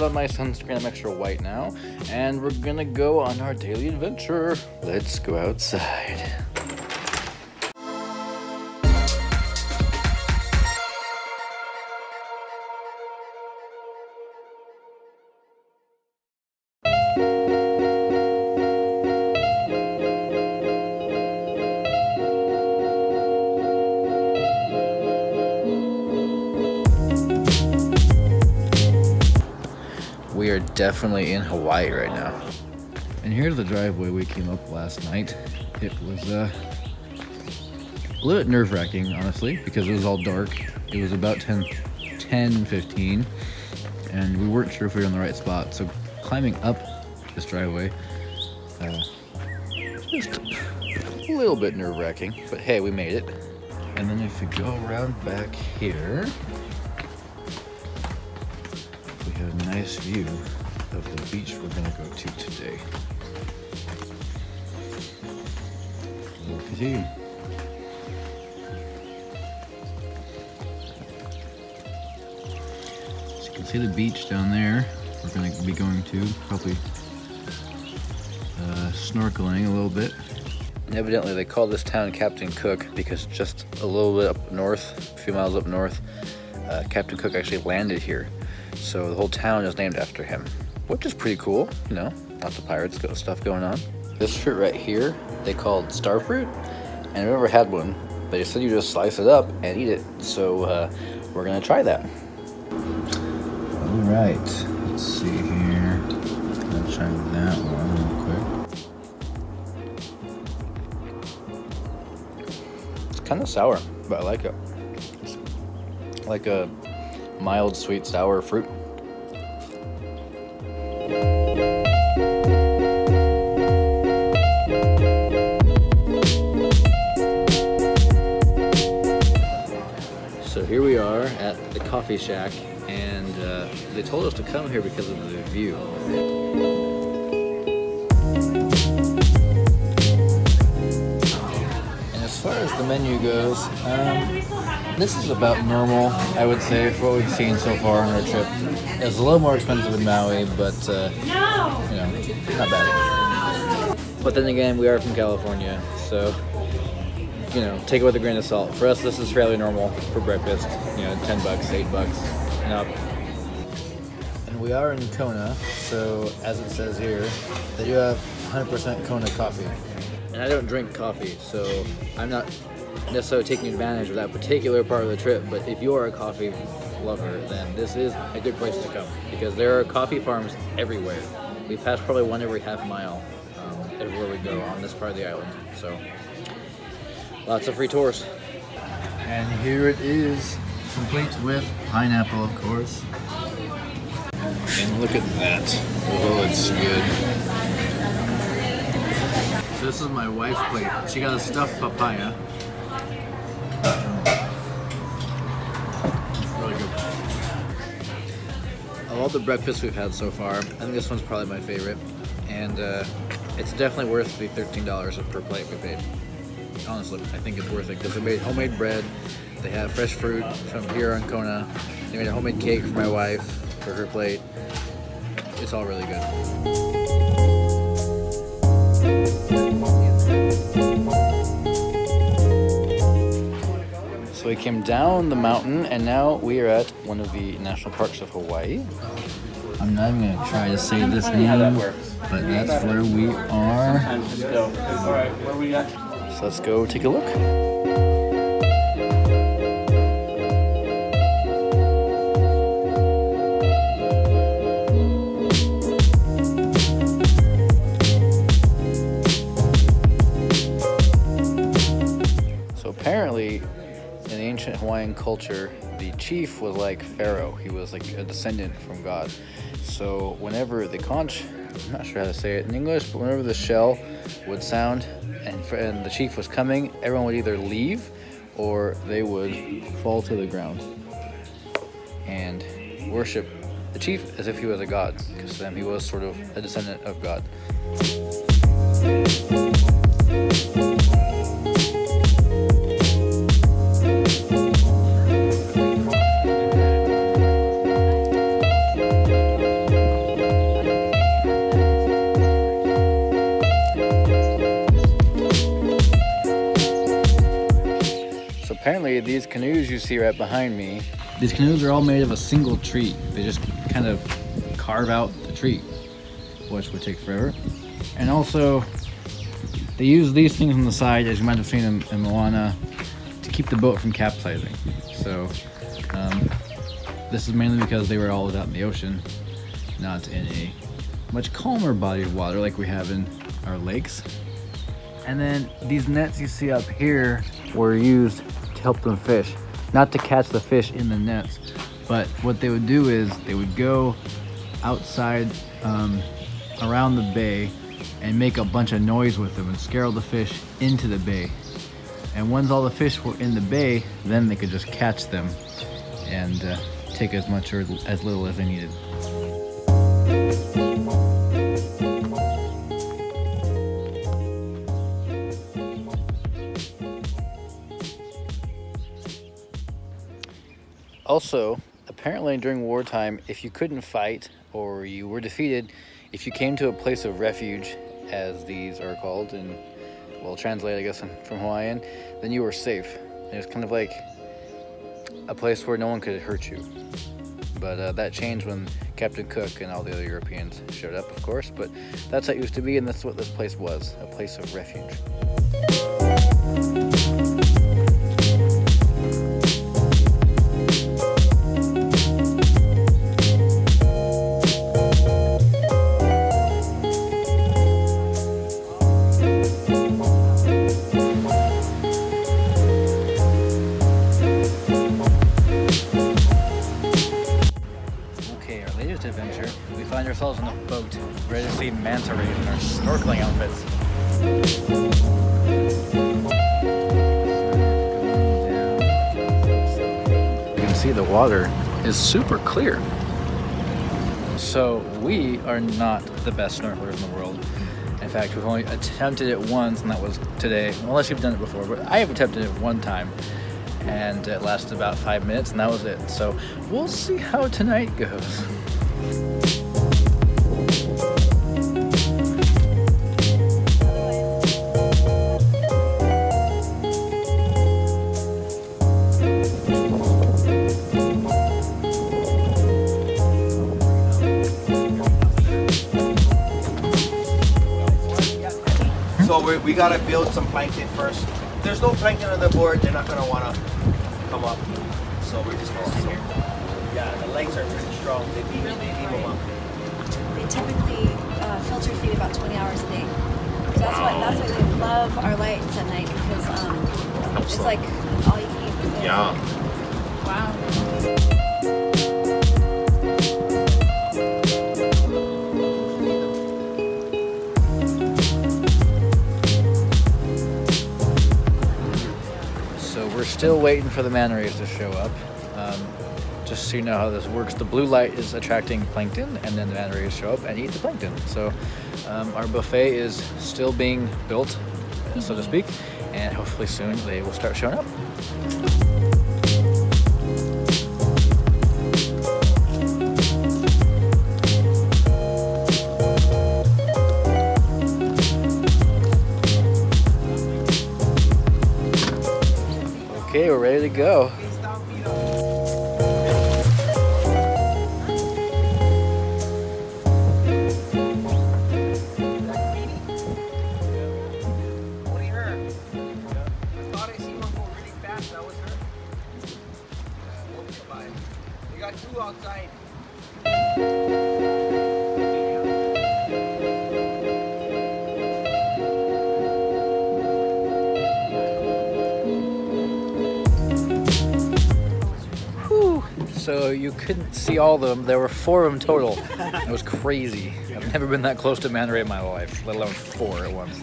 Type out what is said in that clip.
on my sunscreen. I'm extra white now. And we're gonna go on our daily adventure. Let's go outside. We are definitely in Hawaii right now. And here's the driveway we came up last night. It was a little bit nerve-wracking, honestly, because it was all dark. It was about 10:15, and we weren't sure if we were in the right spot. So climbing up this driveway, just a little bit nerve-wracking, but hey, we made it. And then if you go around back here, we have a nice view of the beach we're gonna go to today. Look at you. So you can see the beach down there. We're gonna be going to probably snorkeling a little bit. And evidently they call this town Captain Cook because just a little bit up north, a few miles up north, Captain Cook actually landed here. So the whole town is named after him, which is pretty cool, you know, lots of pirates stuff going on. This fruit right here, they called star fruit, and I've never had one. They said you just slice it up and eat it, so we're gonna try that. All right, let's see here. I'll try that one real quick. It's kind of sour, but I like it. It's like a mild, sweet, sour fruit. So here we are at the coffee shack, and they told us to come here because of the view. And as far as the menu goes, this is about normal, I would say, for what we've seen so far on our trip. It's a little more expensive in Maui, but you know, not bad. But then again, we are from California, so you know, take it with a grain of salt. For us, this is fairly normal for breakfast. You know, $10, $8 and up. And we are in Kona, so as it says here, they do have 100% Kona coffee. And I don't drink coffee, so I'm not necessarily taking advantage of that particular part of the trip, but if you are a coffee lover, then this is a good place to come because there are coffee farms everywhere. We pass probably one every half mile everywhere we go on this part of the island, so lots of free tours. And here it is, complete with pineapple, of course. And look at that. Oh, it's good. So this is my wife's plate. She got a stuffed papaya. Really good. Of all the breakfasts we've had so far, I think this one's probably my favorite. And it's definitely worth the $13 per plate we paid. Honestly, I think it's worth it because they made homemade bread. They have fresh fruit from here on Kona. They made a homemade cake for my wife for her plate. It's all really good. So we came down the mountain and now we are at one of the national parks of Hawaii. I'm not even gonna try to say this name, but that's where we are. So let's go take a look. So apparently, in ancient Hawaiian culture, the chief was like Pharaoh. He was like a descendant from God. So whenever the conch, I'm not sure how to say it in English, but whenever the shell would sound and the chief was coming, everyone would either leave or they would fall to the ground and worship the chief as if he was a god, because to them he was sort of a descendant of God. basically these canoes you see right behind me, these canoes are all made of a single tree. They just kind of carve out the tree, which would take forever. And also, they use these things on the side, as you might have seen in Moana, to keep the boat from capsizing. So this is mainly because they were all out in the ocean, not in a much calmer body of water like we have in our lakes. And then these nets you see up here were used to help them fish. Not to catch the fish in the nets, but what they would do is they would go outside around the bay and make a bunch of noise with them and scare all the fish into the bay. And once all the fish were in the bay, then they could just catch them and take as much or as little as they needed. Also, apparently during wartime, if you couldn't fight or you were defeated, if you came to a place of refuge, as these are called, and well, translate I guess from Hawaiian, then you were safe. It was kind of like a place where no one could hurt you. But that changed when Captain Cook and all the other Europeans showed up, of course, but that's how it used to be, and that's what this place was, a place of refuge. Adventure, we find ourselves on a boat, ready to see manta rays in our snorkeling outfits. You can see the water is super clear. So we are not the best snorkelers in the world. In fact, we've only attempted it once, and that was today. Unless you've done it before, but I have attempted it one time. And it lasted about 5 minutes, and that was it. So we'll see how tonight goes. So we gotta build some plankton first. If there's no plankton on the board, they're not gonna wanna come up. So we're just gonna sit here. Yeah, the legs are pretty strong. They beam them up. They typically filter feed about 20 hours a day. So that's why they love our lights at night, because it's like all you can eat. Yeah. Wow. We're still waiting for the manta rays to show up. Just so you know how this works, the blue light is attracting plankton, and then the manta rays show up and eat the plankton. So our buffet is still being built, so to speak, and hopefully soon they will start showing up. Okay, we're ready to go. We got two outside. So you couldn't see all of them. There were 4 of them total. It was crazy. I've never been that close to manta ray in my life, let alone 4 at once.